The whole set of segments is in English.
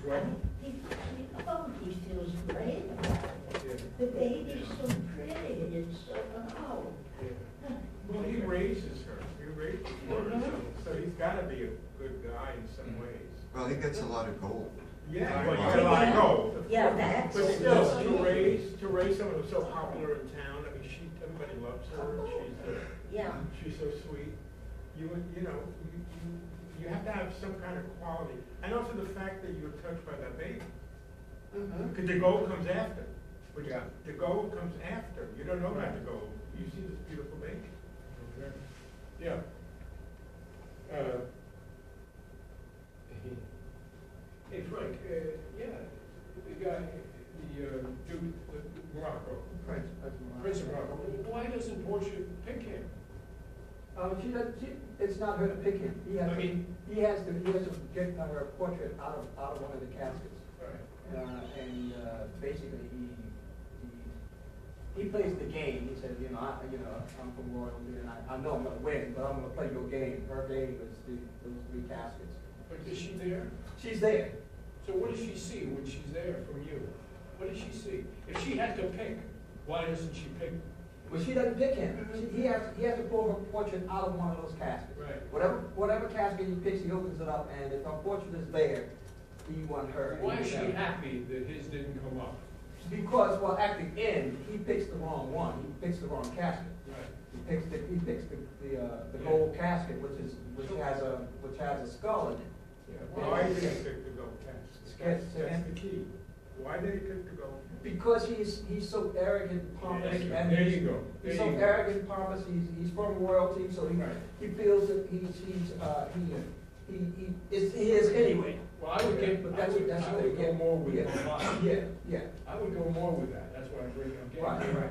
what? He feels great about it. Yeah. The baby's so pretty, it's so, oh. Yeah. Well, he raises her, he raises her, so he's gotta be a good guy in some ways. Well, he gets a lot of gold. Yeah, well, you got a lot of gold. of Yeah, course. that's. But still, to raise someone who's so popular in town, I mean, everybody loves her, Yeah. she's so sweet. You have to have some kind of quality, and also the fact that you're touched by that baby. Because the gold comes after. But Yeah. the gold comes after. You don't know about the gold. You see this beautiful baby. Okay. Yeah. Hey Frank, yeah, the guy, the dude, Morocco, Prince of Morocco. Why doesn't Portia pick him? It's not her to pick him. He has I mean- he has to get her portrait out of one of the caskets. Right. Basically he plays the game. He says, I'm from royalty and I know I'm gonna win, but I'm gonna play your game. Her game is those three caskets. But is she there? She's there. So what does she see when she's there from you? What does she see? If she had to pick, why doesn't she pick? Well, she doesn't pick him. He has to pull her portrait out of one of those caskets. Right. Whatever casket he picks, he opens it up, and if her portrait is there, he wants her. and Why he is she gets her. happy that his didn't come up? Because, well, at the end, he picks the wrong one. He picks the wrong casket. Right. He picks the gold casket, which has a skull in it. Yeah. Why did he pick the gold casket? That's the key. Why did he pick the gold? Because he's so arrogant, pompous, and There you go. he's so arrogant, pompous. He's from royalty, so he feels that he is anyway. Well, I would get, But I that's would what go more with yeah. the lie. Yeah. I would go more with that. That's why I bring him again. Right.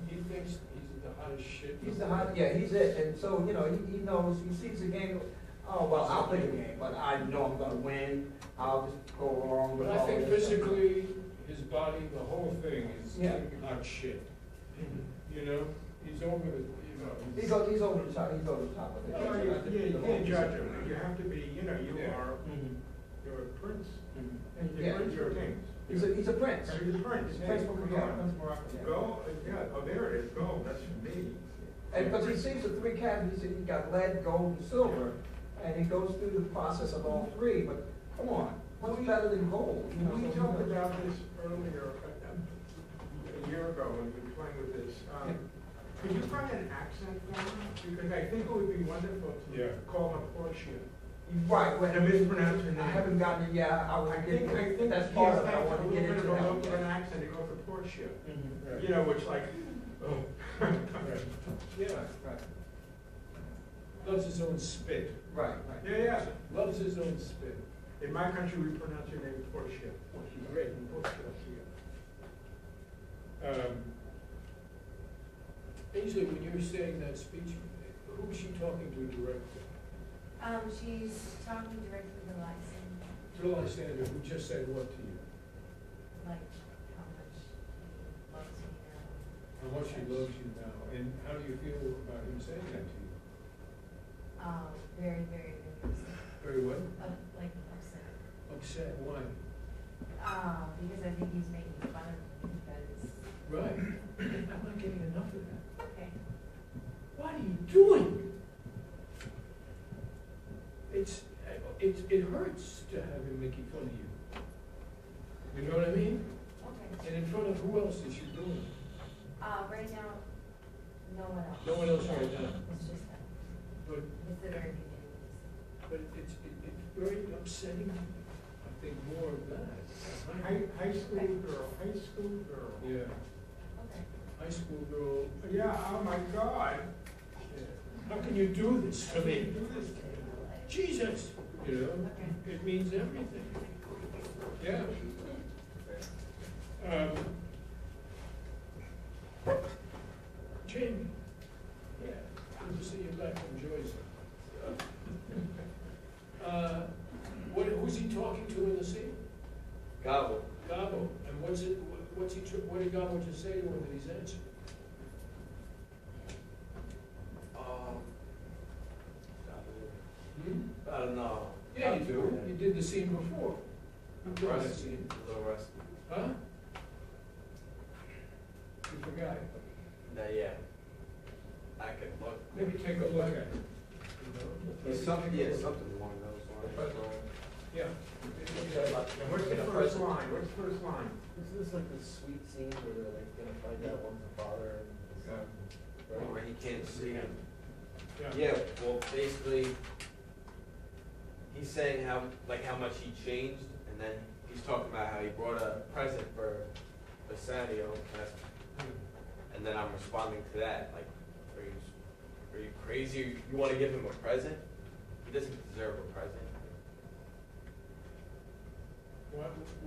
He thinks he's the hottest shit. He's the hot, yeah, he's it, and so, he knows, he sees the game, oh, well, I'll play the game, but I know I'm gonna win, I'll just go along with But all I think this. physically, his body, the whole thing is Yeah. kicking hot shit. You know, he's over the, He's over the top, of it. Well, you can't judge him. You have to be, you Yeah. are, Mhm. you're a prince. Mhm. And Yeah. you're a king. He's a prince. He's a prince. He's a prince from Come Morocco. on. Prince Morocco, yeah. Gold, there it is, gold, that's for me. And because he sees the three categories, he got lead, gold, and silver, and he goes through the process of all three, but come on, what's better than gold? We talked about this earlier, a year ago when we were playing with this. Could you find an accent for him? Because I think it would be wonderful Yeah. to call him Portia. Right, well, To mispronounce her name. I haven't gotten it yet, I I want to think get, that's part of it, I want to get into a little bit of an that. accent, it goes to Portia. Mhm. You know, which like, oh. yeah, Right, loves his own spit. right. Yeah. Loves his own spit. In my country, we pronounce your name Portia. Great. Usually when you're saying that speech, who is she talking to directly? She's talking directly to Lyson, To Lysander, who just said what to you? like how much he loves me now. How much he loves you now, and how do you feel about him saying that to you? Very, very, very upset. Very what? Like upset. Upset, why? Because I think he's making fun of me because. Right. I'm not getting enough of that. Okay. What are you doing? It hurts to have him making fun of you. You know what I mean? Okay. And in front of who else is she doing it? Right now, no one else. No one else right now. It's just that. But It's the very beginning. it's very upsetting. I think more of that. High school girl. Yeah, Okay. high school girl. Yeah, oh my God. How can you do this to I me? mean, do this to me. Jesus, you know, Okay. it means everything. Yeah. Jamie. Yeah. Good to see you back from Joyce. Who's he talking to in the scene? Gabo. Gabo. And what did Gabo just say to him that he's answered? I don't know. Yeah, you do. You did the scene before. You've done that Rusty, scene. a little rusty. Huh? You forgot. Yeah. I could look. Maybe take a look at it. It's something, yeah, something along those lines. Yeah. And what's the first line? What's the first line? Isn't this like the sweet scene where they're like gonna find out one's the father and the son? Where he can't see him. Yeah. Yeah, well, basically, he's saying how much he changed, and then he's talking about how he brought a present for Bassanio, and then I'm responding to that, like, are you crazy? You want to give him a present? He doesn't deserve a present.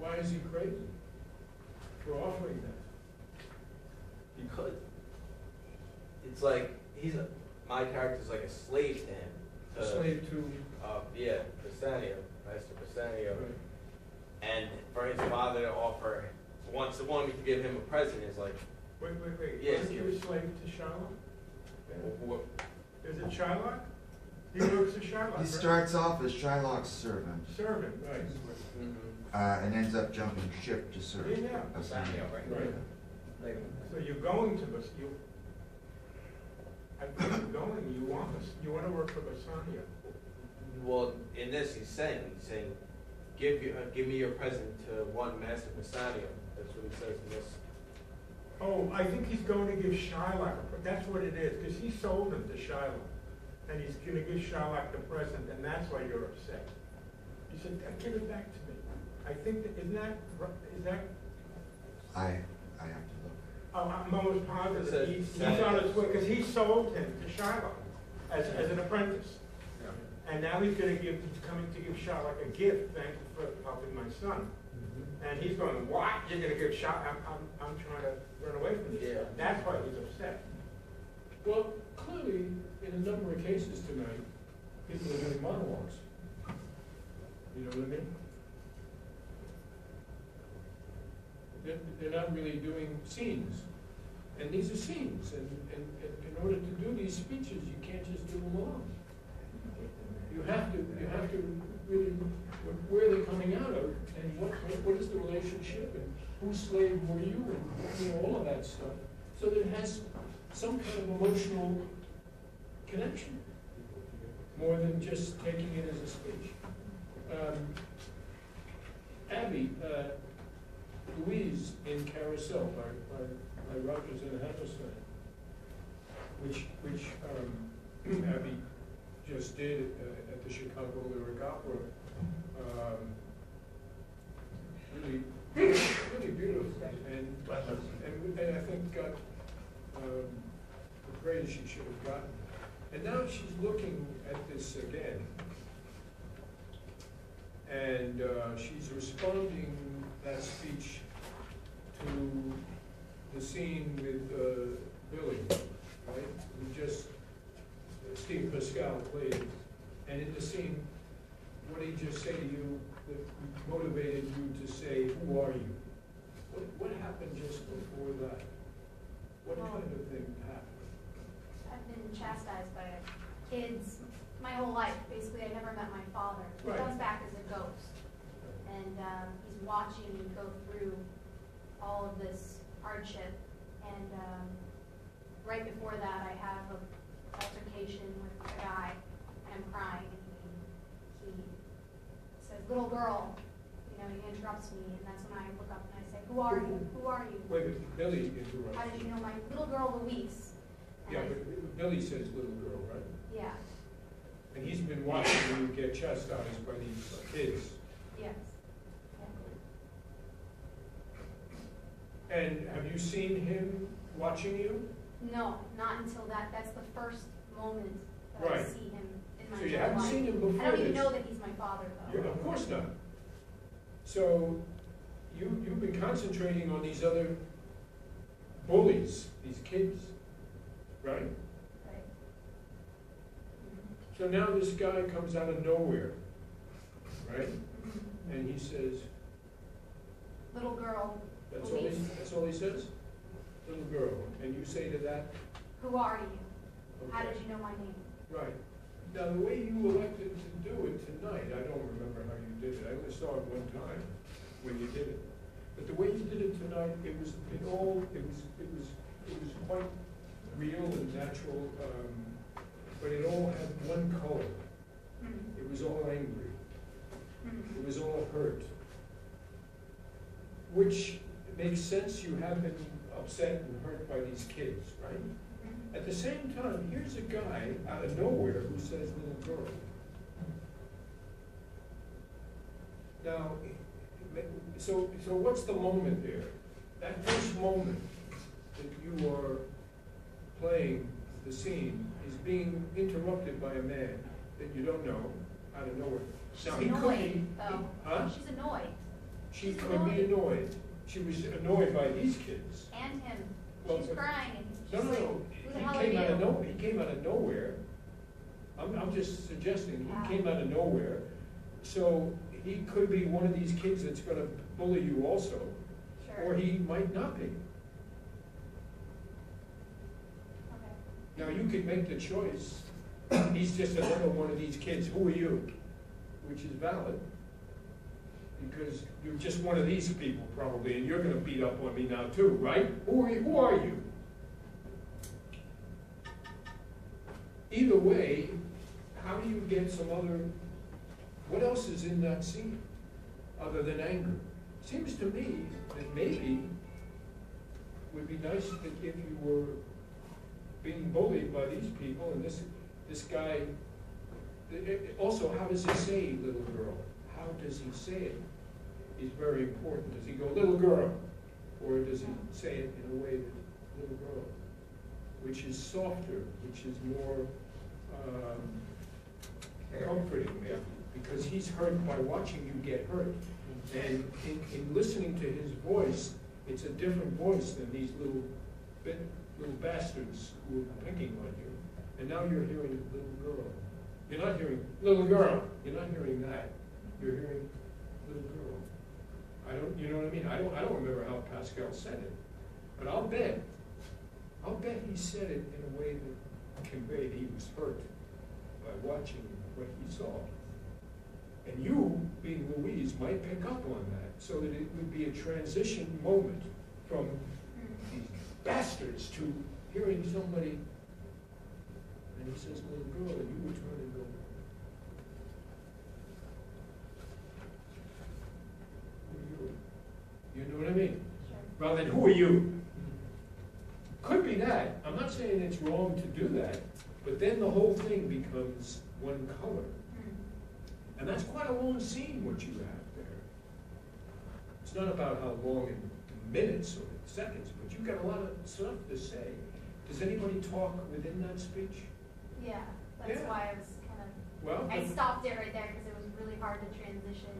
Why is he crazy for offering that? Because it's like my character's like a slave to him. A slave to, Yeah, Bassanio, Master Bassanio. right. And for his father to offer, wants to want me to give him a present is like, Wait. Yes, Wasn't you you- a slave to Shylock? what? Is it Shylock? He works for Shylock, He right? starts off as Shylock's servant, Servant. Right. and ends up jumping ship to serve Yeah. Bassanio. Right. So you're going to I think you're going, you want to work for Bassanio. Well, in this, he's saying, give me your present to one Master Bassanio. That's what he says in this. Oh, I think he's going to give Shylock, that's what it is, because he sold him to Shylock. And he's going to give Shylock the present, and that's why you're upset. He said, give it back to me. I think that, is that, I have to look. oh, I'm almost positive, It says he's Bassanio. on his way, because he sold him to Shylock as an apprentice. And now he's coming to give Shylock a gift, thank you for helping my son. And he's going, what? You're gonna give Shylock, I'm trying to run away from this. Yeah. That's why he's upset. Well, clearly, in a number of cases tonight, people are doing monologues. You know what I mean? They're not really doing scenes. And these are scenes, and in order to do these speeches, you can't just do them alone. You have to really, where are they coming out of, and what is the relationship, and whose slave were you, and all of that stuff. So that it has some kind of emotional connection, more than just taking it as a speech. Abby, Louise in Carousel by Rogers and Hammerstein, which Abby just did at the Chicago Lyric Opera. Really beautiful, and I think got the praise she should have gotten. And now she's looking at this again, and she's responding that speech to the scene with Billy, right? Who just Steve Pascal played, and in the scene, what did he just say to you that motivated you to say, "Who are you"? What happened just before that? What kind of thing happened? I've been chastised by kids my whole life. Basically, I never met my father. He Right. comes back as a ghost. And he's watching me go through all of this hardship. And right before that, I have an altercation with a guy, and I'm crying. And he says, "Little girl," he interrupts me, and that's when I look up and I say, "Who are you? Who are you?" Wait, Billy interrupted. How did you know my little girl Louise? And Yeah, I- but Billy says little girl, right? yeah, And he's been watching you get chastised by these kids. yes. And have you seen him watching you? No, not until that. That's the first moment that I Right. see him in my So you entire haven't life. seen him before I don't even this? know that he's my father, though. Yeah, of course not. So you've been concentrating on these other bullies, these kids, right? Right. So now this guy comes out of nowhere, right? And he says, Little girl, that's all he says? Little girl. And you say to that, who are you? How okay. did you know my name? Right. Now, the way you elected to do it tonight, I don't remember how you did it. I only saw it one time. when you did it. But the way you did it tonight, it was quite real and natural, but it all had one color. It was all angry. It was all hurt. Which makes sense, you have been upset and hurt by these kids, right? At the same time, here's a guy out of nowhere who says little girl. Now, so what's the moment there? That first moment that you are playing the scene is being interrupted by a man that you don't know out of nowhere. She's Now, he could annoyed, be, though. huh? She's annoyed. She She's could be annoyed. She was annoyed by these kids. And him. Well, She's but- crying and No, she's no, like, no. who the hell are you? He came out of nowhere. I'm just suggesting, Wow. he came out of nowhere. So he could be one of these kids that's gonna bully you also, Sure. or he might not be. Okay. Now, you could make the choice, he's just another one of these kids, who are you? Which is valid, because you're just one of these people probably, and you're gonna beat up on me now too, right? Who are you? Either way, how do you get some other, what else is in that scene other than anger? Seems to me that maybe it would be nice that if you were being bullied by these people and this guy, also, how does he say little girl? How does he say it is very important. Does he go little girl? Or does he say it in a way that little girl? Which is softer, which is more comforting maybe, because he's hurt by watching you get hurt. And in listening to his voice, it's a different voice than these little bastards who are picking on you. And now you're hearing little girl. You're not hearing little girl. You're not hearing that. You're hearing little girl. You know what I mean? I don't remember how Pascal said it, but I'll bet he said it in a way that conveyed he was hurt by watching what he saw. And you, being Louise, might pick up on that, so that it would be a transition moment from these bastards to hearing somebody, and he says little girl, and you would turn and go, who are you? You know what I mean? Sure. Rather than, who are you? Could be that. I'm not saying it's wrong to do that, but then the whole thing becomes one color. And that's quite a long scene, what you have there. It's not about how long in minutes or seconds, but you've got a lot of stuff to say. Does anybody talk within that speech? Yeah, that's Yeah. why I was kind of, Well, I stopped it right there because it was really hard to transition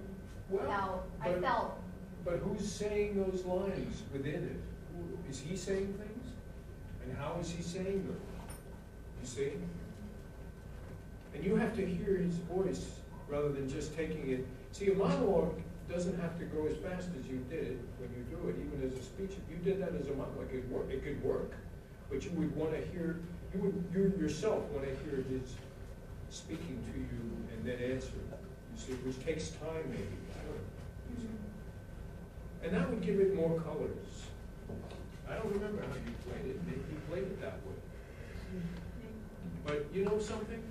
well, without, I but- felt, But who's saying those lines within it? Is he saying things? And how is he saying them? You see? And you have to hear his voice rather than just taking it. See, a monologue doesn't have to go as fast as you did it when you do it, even as a speech. If you did that as a monologue, it could work. But you would want to hear, you yourself want to hear his speaking to you and then answer, you see, which takes time maybe. I don't know. You see? And that would give it more colors. I don't remember how you played it. Maybe you played it that way. But you know something?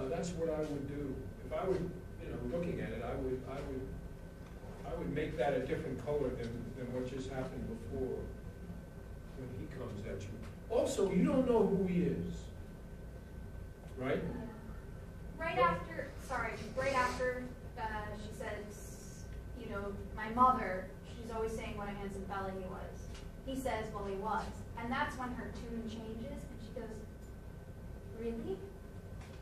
That's what I would do. If I were, looking at it, I would make that a different color than what just happened before when he comes at you. Also, you don't know who he is, right? right after she says, my mother, she's always saying what a handsome fella he was. He says, well, he was. And that's when her tune changes and she goes, really?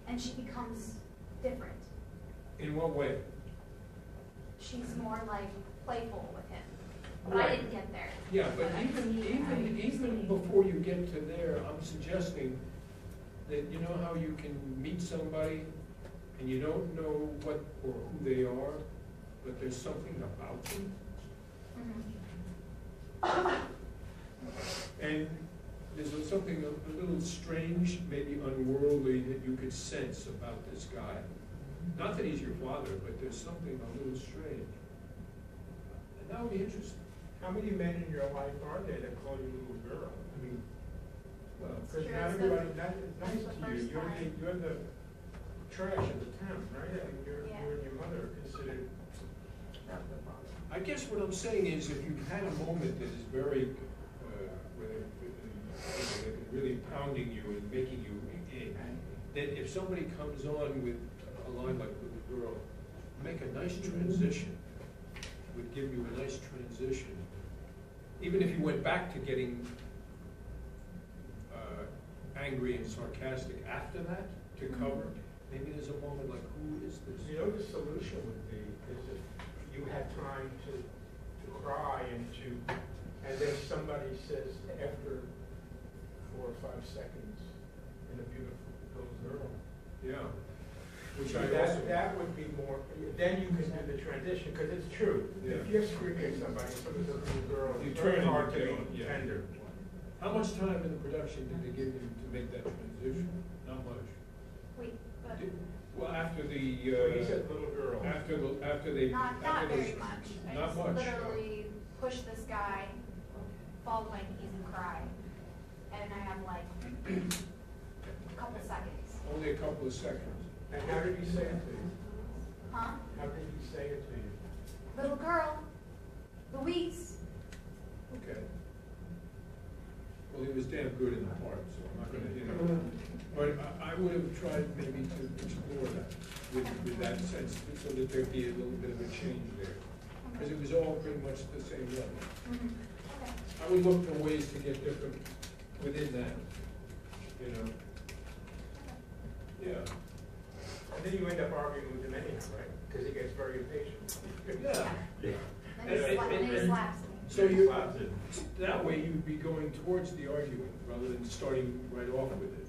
And she becomes different. In what way? She's more like playful with him. But I Right. didn't get there. Yeah, but I even before you get to there, I'm suggesting that you know how you can meet somebody and you don't know what or who they are, but there's something about them. And there's something a little strange, maybe unworldly, that you could sense about this guy. Not that he's your father, but there's something a little strange. That would be interesting. How many men in your life are there that call you little girl? I mean, Well, because Sure, not it's everybody, the- that is nice it's the to you. first You're the, time. you're the trash of the town, right? I mean, Yeah. you and your mother are considered. I guess what I'm saying is if you've had a moment that is very, really pounding you and making you, that if somebody comes on with a line like Little Girl, make a nice transition, would give you a nice transition. Even if you went back to getting angry and sarcastic after that to cover, maybe there's a moment like, who is this? You know, the solution would be is if you had time to cry and then somebody says after 4 or 5 seconds in a beautiful little girl. Yeah. Which I also. That would be more, then you can do the transition, because it's true. Yeah. If you're screaming at somebody, someone's a little girl, You it's turn very and hard to you be go, yeah. tender. How much time in the production did they give you to make that transition? Not much. Wait, but Well, after the, When he said little girl. after they. not after very those- much. I Not just much. literally push this guy, fall to my knees and cry. And I have like a couple seconds. Only a couple of seconds. And how did he say it to you? Huh? How did he say it to you? Little girl, Louise. Okay. Well, he was damn good in the part, so I'm not gonna, you know. But I would have tried maybe to explore that with that sense, so that there'd be a little bit of a change there. Because it was all pretty much the same level. Mhm. Okay. I would look for ways to get different within that, you know? Yeah. And then you end up arguing with him anyhow, right? Because he gets very impatient. Yeah. Then he slaps me. So you, that way you'd be going towards the argument rather than starting right off with it.